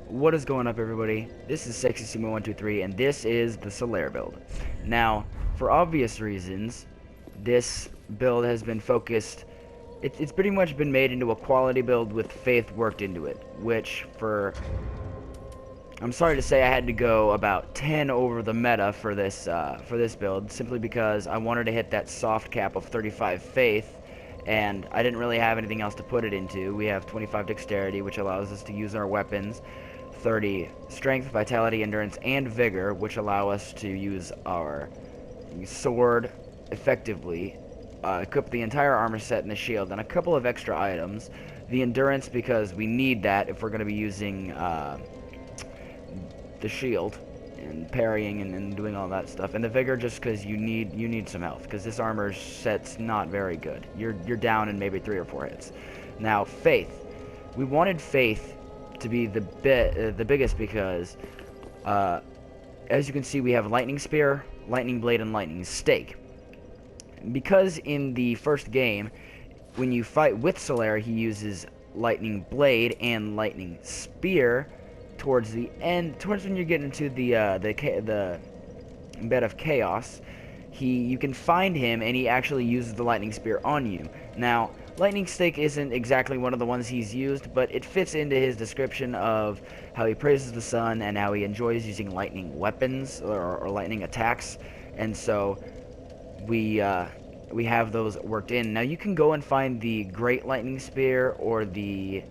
What is going up, everybody? This is SexySumo123, and this is the Solaire build. Now, for obvious reasons, this build has been focused. It's pretty much been made into a quality build with faith worked into it, which I'm sorry to say I had to go about 10 over the meta for this build, simply because I wanted to hit that soft cap of 35 faith, and I didn't really have anything else to put it into. We have 25 dexterity, which allows us to use our weapons, 30 strength, vitality, endurance, and vigor, which allow us to use our sword effectively, equip the entire armor set and the shield, and a couple of extra items. The endurance, because we need that if we're going to be using the shield and parrying and doing all that stuff, and the vigor just because you need some health, because this armor set's not very good. You're down in maybe 3 or 4 hits. Now, faith. We wanted faith to be the biggest because, as you can see, we have lightning spear, lightning blade, and lightning stake. Because in the first game, when you fight with Solaire, he uses lightning blade and lightning spear towards the end, towards when you get into the bed of chaos. You can find him, and he actually uses the lightning spear on you. Now, lightning stake isn't exactly one of the ones he's used, but it fits into his description of how he praises the sun and how he enjoys using lightning weapons or lightning attacks, and so we have those worked in. Now you can go and find the great lightning spear or the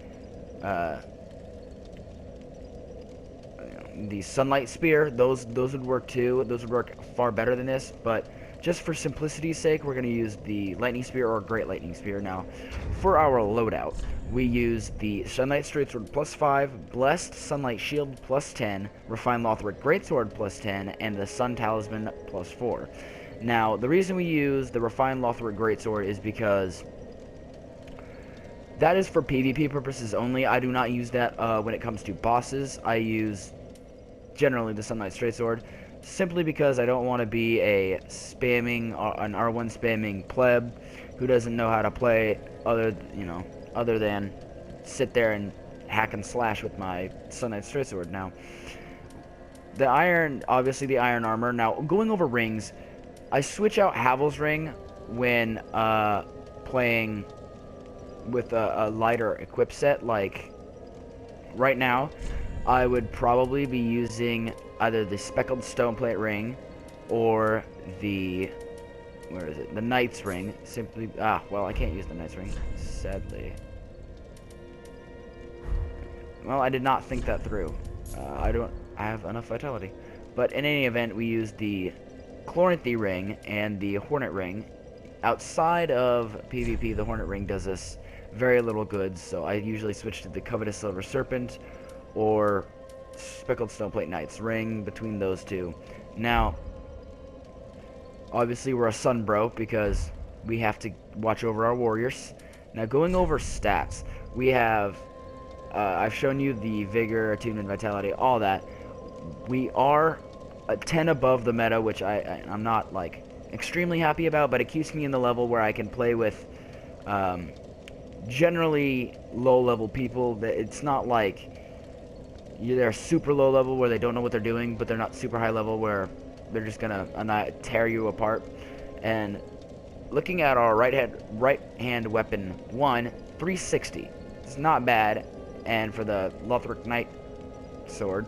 sunlight spear. Those would work too. Those would work far better than this, but just for simplicity's sake, we're going to use the lightning spear or great lightning spear. Now, for our loadout, we use the sunlight straight sword +5, blessed sunlight shield +10, refined lothric greatsword +10, and the sun talisman +4. Now, the reason we use the refined lothric greatsword is because that is for PvP purposes only. I do not use that when it comes to bosses. I use generally the sunlight straight sword, simply because I don't want to be an R1 spamming pleb who doesn't know how to play other than sit there and hack and slash with my sunlight straight sword. Now, obviously the iron armor. Now, going over rings, I switch out Havel's ring when playing with a lighter equip set. Like right now, I would probably be using either the speckled stoneplate ring or the knight's ring. Simply, well, I can't use the knight's ring, sadly. Well, I did not think that through. I have enough vitality. But in any event, we use the Chloranthy ring and the Hornet ring. Outside of PvP, the Hornet ring does us very little good, so I usually switch to the Covetous Silver Serpent or Speckled Stoneplate Knight's ring, between those two. Now, obviously we're a sun bro because we have to watch over our warriors. Now, going over stats, we have I've shown you the vigor, attunement, vitality, all that. We are a 10 above the meta, which I'm not like extremely happy about, but it keeps me in the level where I can play with generally low level people. It's not like they're super low level where they don't know what they're doing, but they're not super high level where they're just gonna tear you apart. And looking at our right hand weapon 360, it's not bad. And for the Lothric Knight sword,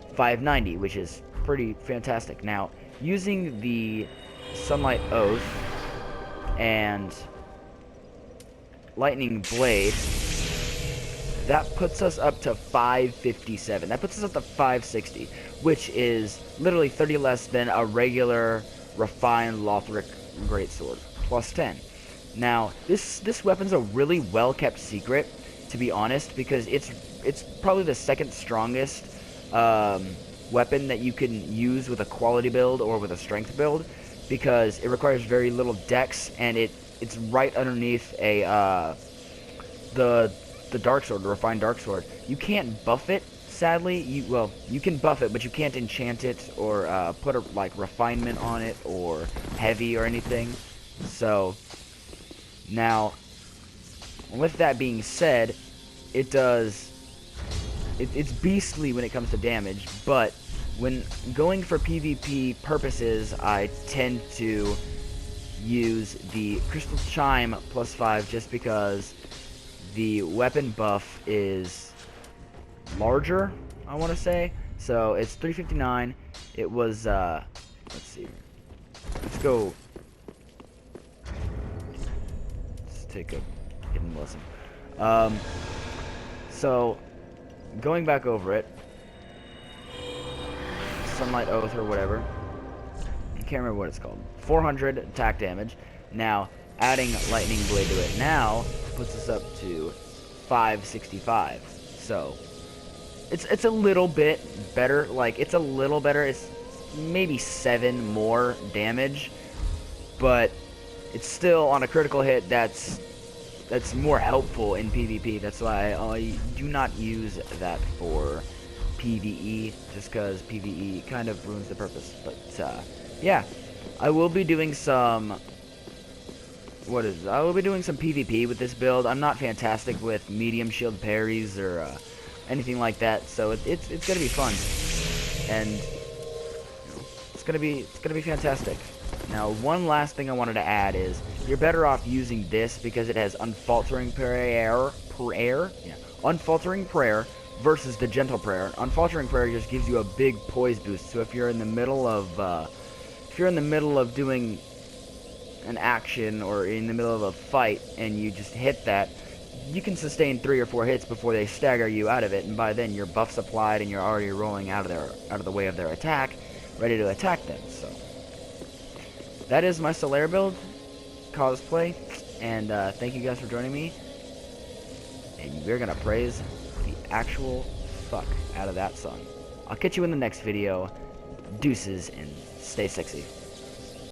590, which is pretty fantastic. Now, using the Sunlight Oath and Lightning Blade, that puts us up to 557. That puts us up to 560, which is literally 30 less than a regular refined Lothric Greatsword, +10. Now, this weapon's a really well-kept secret, to be honest, because it's probably the second strongest weapon that you can use with a quality build or with a strength build, because it requires very little dex, and it's right underneath the dark sword, the refined dark sword. You can't buff it, sadly. You can buff it, but you can't enchant it or put like refinement on it or heavy or anything. So now, with that being said, it does it's beastly when it comes to damage, but when going for PvP purposes, I tend to use the Crystal Chime +5 just because the weapon buff is larger, I want to say. So it's 359. It was, let's see. Let's go. Let's take a hidden lesson. So, going back over it, Sunlight Oath or whatever, I can't remember what it's called, 400 attack damage. Now, adding Lightning Blade to it now puts us up to 565. So, it's a little bit better, like, it's a little better, it's maybe 7 more damage, but it's still on a critical hit that's more helpful in PvP. That's why I do not use that for PvE, just because PvE kind of ruins the purpose. But yeah, I will be doing some I will be doing some PvP with this build. I'm not fantastic with medium shield parries or anything like that, so it's gonna be fun, and it's gonna be fantastic. Now, one last thing I wanted to add is you're better off using this because it has Unfaltering Prayer, Unfaltering Prayer versus the Gentle Prayer. Unfaltering Prayer just gives you a big poise boost. So if you're in the middle of doing an action or in the middle of a fight and you just hit that, you can sustain 3 or 4 hits before they stagger you out of it, and by then your buff's applied and you're already rolling out of the way of their attack, ready to attack them. So that is my Solaire build, Cosplay, and thank you guys for joining me, and we're gonna praise the actual fuck out of that song. I'll catch you in the next video. Deuces, and stay sexy.